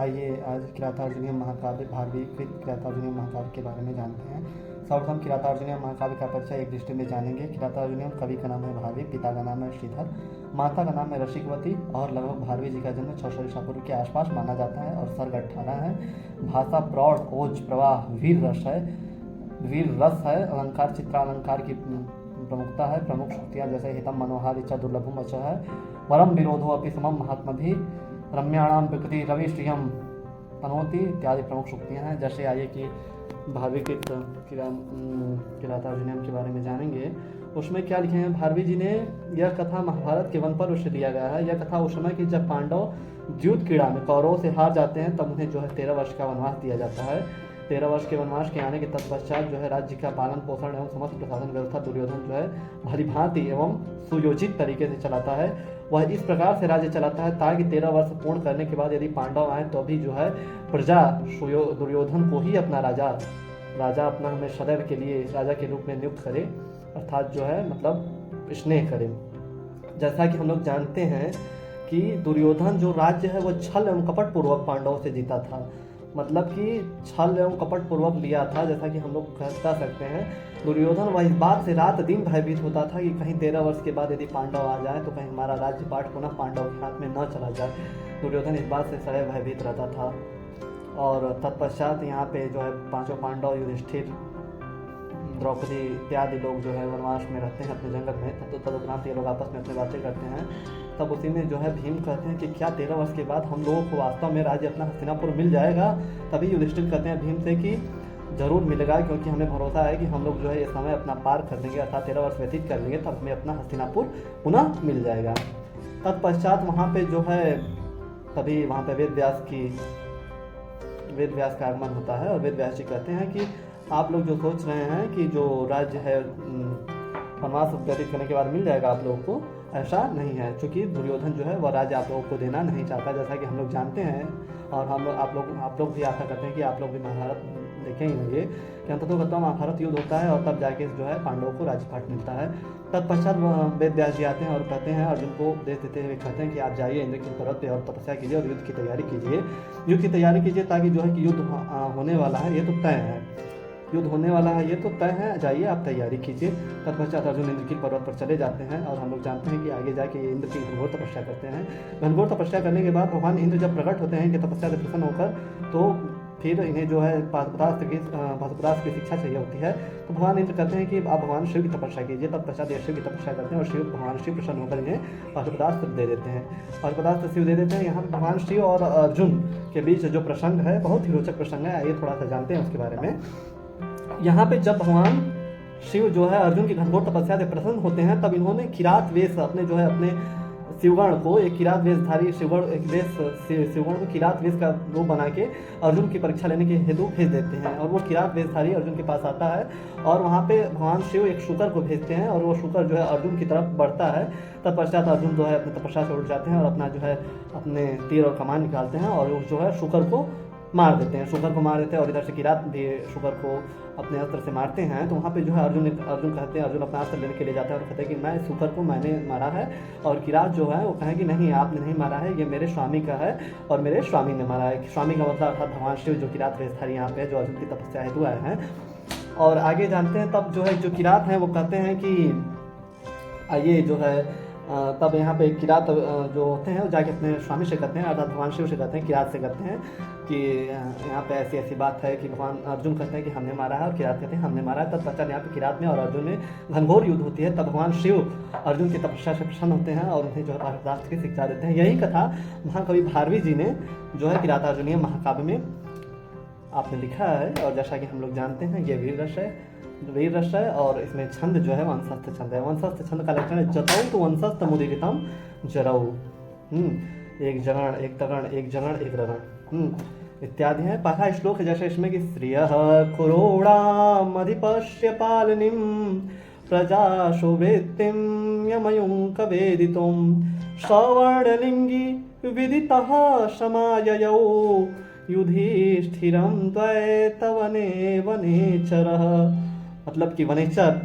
आइए आज किरातार्जुनीय महाकाव्य भागवत किरातार्जुनीय महाकाव्य के बारे में जानते हैं। सर्वप्रथम किरातार्जुनीय महाकाव्य का परिचय एक दृष्टि में जानेंगे। किरातार्जुनीय कवि का नाम है भावी, पिता का नाम है श्रीधर, माता का नाम है रसिकवती और लगभग भारवी जी का जन्म 600 ईसा पूर्व के आसपास माना जाता है और सर्ग 18 है। भाषा प्रौढ़, ओज, प्रवाह, वीर रस है। अलंकार चित्रालंकार की प्रमुखता है। प्रमुख शक्तियाँ जैसे हितम मनोहार इच्छा दुर्लभम वच है। परम विरोधो अपि समम महात्मभि रम्याणाम प्रकृति रवि श्रियम तनोति इत्यादि प्रमुख शक्तियाँ हैं। जैसे आइए कि भारवी के किरातार्जुनीयम के बारे में जानेंगे। उसमें क्या लिखे हैं भारवी जी ने, यह कथा महाभारत के वन पर्व से दिया गया है। यह कथा उस समय की जब पांडव द्यूत क्रीड़ा में कौरवों से हार जाते हैं तब उन्हें जो है 13 वर्ष का वनवास दिया जाता है। 13 वर्ष के वनवास के आने के तत्पश्चात जो है राज्य का पालन पोषण एवं समस्त प्रशासन व्यवस्था दुर्योधन जो है भलीभांति एवं सुयोजित तरीके से चलाता है। वह इस प्रकार से राज्य चलाता है ताकि 13 वर्ष पूर्ण करने के बाद यदि पांडव आए तो भी जो है प्रजा दुर्योधन को ही अपना राजा अपना हमें सदैव के लिए राजा के रूप में नियुक्त करे, अर्थात जो है मतलब स्नेह करे। जैसा कि हम लोग जानते हैं कि दुर्योधन जो राज्य है वो छल एवं कपट पूर्वक पांडवों से जीता था, मतलब कि छल एवं कपट पूर्वक लिया था। जैसा कि हम लोग कह सकते हैं दुर्योधन वह इस बात से रात दिन भयभीत होता था कि कहीं 13 वर्ष के बाद यदि पांडव आ जाए तो कहीं हमारा राज्य पाठ पुनः पांडव के हाथ में न चला जाए। दुर्योधन इस बात से सदैव भयभीत रहता था। और तत्पश्चात यहाँ पे जो है पांचों पांडव, युधिष्ठिर, द्रौपदी इत्यादि लोग जो है वनवास में रहते हैं अपने जंगल में। तो तदुपरांत ये लोग आपस में अपनी बातें करते हैं। तब उसी में जो है भीम कहते हैं कि क्या 13 वर्ष के बाद हम लोगों को वास्तव में राज्य अपना हस्तिनापुर मिल जाएगा? तभी युधिष्ठिर कहते हैं भीम से कि जरूर मिलेगा, क्योंकि हमें भरोसा है कि हम लोग जो है ये समय अपना पार कर देंगे, अर्थात 13 वर्ष व्यतीत कर लेंगे तब हमें अपना हस्तिनापुर पुनः मिल जाएगा। तत्पश्चात वहाँ पे जो है तभी वहाँ पे वेद व्यास का आगमन होता है और वेद व्यास जी कहते हैं कि आप लोग जो सोच रहे हैं कि जो राज्य है वनवास व्यतीत करने के बाद मिल जाएगा आप लोगों को, ऐसा नहीं है, क्योंकि दुर्योधन जो है वह राज्य आप लोगों को देना नहीं चाहता। जैसा कि हम लोग जानते हैं और आप लोग भी आशा करते हैं कि आप लोग भी महाभारत देखे ही होंगे कि अंततः महाभारत युद्ध होता है और तब जाके जो है पांडवों को राज्यपाठ मिलता है। तत्पश्चात वेद व्यास जी आते हैं और कहते हैं अर्जुन को उपदेश देते हुए कहते हैं कि आप जाइए इंद्र की पर्वत पे और तपस्या कीजिए और युद्ध की तैयारी कीजिए ताकि जो है कि युद्ध होने वाला है, ये तो तय है, युद्ध होने वाला है, ये तो तय है, जाइए आप तैयारी कीजिए। तत्पश्चात अर्जुन इंद्र की पर्वत पर चले जाते हैं और हम लोग जानते हैं कि आगे जाके ये इंद्र की घनघोर तपस्या करते हैं। घनघोर तपस्या करने के बाद भगवान इंद्र जब प्रकट होते हैं कि तपस्या से प्रसन्न होकर, तो फिर इन्हें जो है पाशुपतास्त्र की शिक्षा चाहिए होती है। तो भगवान इंद्र कहते हैं कि आप भगवान शिव की तपस्या कीजिए। तत्पश्चात शिव की तपस्या करते हैं और भगवान शिव प्रसन्न होकर इन्हें पाशुपतास्त्र दे देते हैं। पाशुपतास्त्र शिव दे देते हैं। यहाँ भगवान शिव और अर्जुन के बीच जो प्रसंग है बहुत ही रोचक प्रसंग है, आइए थोड़ा सा जानते हैं उसके बारे में। यहाँ पे जब भगवान शिव जो है अर्जुन की घनघोर तपस्या से प्रसन्न होते हैं तब इन्होंने किरात वेश अपने शिवगण को, एक किरात वेशधारी शिवगण को किरात वेश का रूप बना के अर्जुन की परीक्षा लेने के हेतु भेज देते हैं और वो किरात वेशधारी अर्जुन के पास आता है और वहाँ पे भगवान शिव एक शूकर को भेजते हैं और वो शूकर जो है अर्जुन की तरफ बढ़ता है। तत्पश्चात अर्जुन जो है अपनी तपस्या से उठ जाते हैं और अपना जो है अपने तीर और कमान निकालते हैं और जो है शूकर को मार देते हैं और इधर से किरात भी शुकर को अपने अस्त्र से मारते हैं। तो वहाँ पे जो है अर्जुन कहते हैं, अर्जुन अपना अस्त्र लेने के लिए जाता है और कहते हैं कि मैं शुकर को मैंने मारा है। और किरात जो है वो कहे कि नहीं, आपने नहीं मारा है, ये मेरे स्वामी का है और मेरे स्वामी ने मारा है। स्वामी का मतलब अर्थात भगवान शिव जो किरात वेशधारी यहाँ पे जो अर्जुन की तपस्या हेतु आए हैं। और आगे जानते हैं तब जो है जो किरात हैं वो कहते हैं कि आइए जो है तब यहाँ पे किरात जो होते हैं वो जाके अपने स्वामी से कहते हैं, अर्थात भगवान शिव से कहते हैं, किरात से कहते हैं कि यहाँ पे ऐसी बात है कि भगवान अर्जुन कहते हैं कि हमने मारा है और किरात कहते हैं हमने मारा है। तत्पश्चात यहाँ पे किरात में और अर्जुन में घनघोर युद्ध होती है। तब भगवान शिव अर्जुन की तपस्या से प्रसन्न होते हैं और उन्हें जो है पाशुपतास्त्र की शिक्षा देते हैं। यही कथा महाकवि भारवी जी ने जो है किरातार्जुनीय महाकाव्य में आपने लिखा है। और जैसा कि हम लोग जानते हैं ये वीर रस है और इसमें छंद जो है वंशस्थ छंद है। वंशस्थ छंद का लक्षण है जतौ तो वंशस्थ मुदिरितम जरौ, एक जगण एक तगण एक जगण एक रगण इत्यादि है। पहला श्लोक है जैसे इसमें कि श्रियः कुरोडामधिपश्य पालनीं प्रजाशो वृत्तिं यमयुं कवेदितुं सवर्णलिंगी विदितः समाययौ युधिष्ठिरं द्वैतवने वनेचरः। मतलब कि वनेचर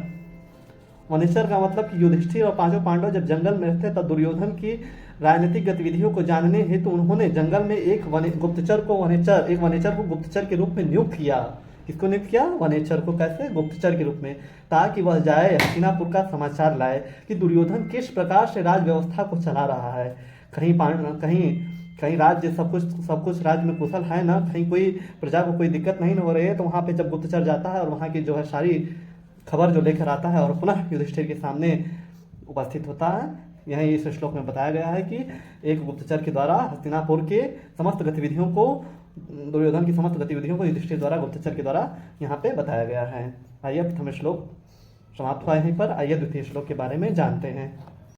का मतलब कि युधिष्ठिर और पांचों पांडव जब जंगल में रहते तब दुर्योधन की राजनीतिक गतिविधियों को जानने हेतु उन्होंने जंगल में एक गुप्तचर को गुप्तचर के रूप में नियुक्त किया। किसको नियुक्त किया? वनेचर को। कैसे? गुप्तचर के रूप में, ताकि वह जाए हस्तिनापुर का समाचार लाए कि दुर्योधन किस प्रकार से राज व्यवस्था को चला रहा है। कहीं राज्य सब कुछ राज्य में कुशल है ना, कहीं कोई प्रजा को कोई दिक्कत नहीं हो रही है। तो वहाँ पे जब गुप्तचर जाता है और वहाँ की जो है सारी खबर जो लेकर आता है और पुनः युधिष्ठिर के सामने उपस्थित होता है। यही इस श्लोक में बताया गया है कि एक गुप्तचर के द्वारा हस्तिनापुर के समस्त गतिविधियों को, दुर्योधन की समस्त गतिविधियों को युधिष्ठिर द्वारा, गुप्तचर के द्वारा यहाँ पे बताया गया है। आइए प्रथम श्लोक समाप्त हुआ यहीं पर। आइए द्वितीय श्लोक के बारे में जानते हैं।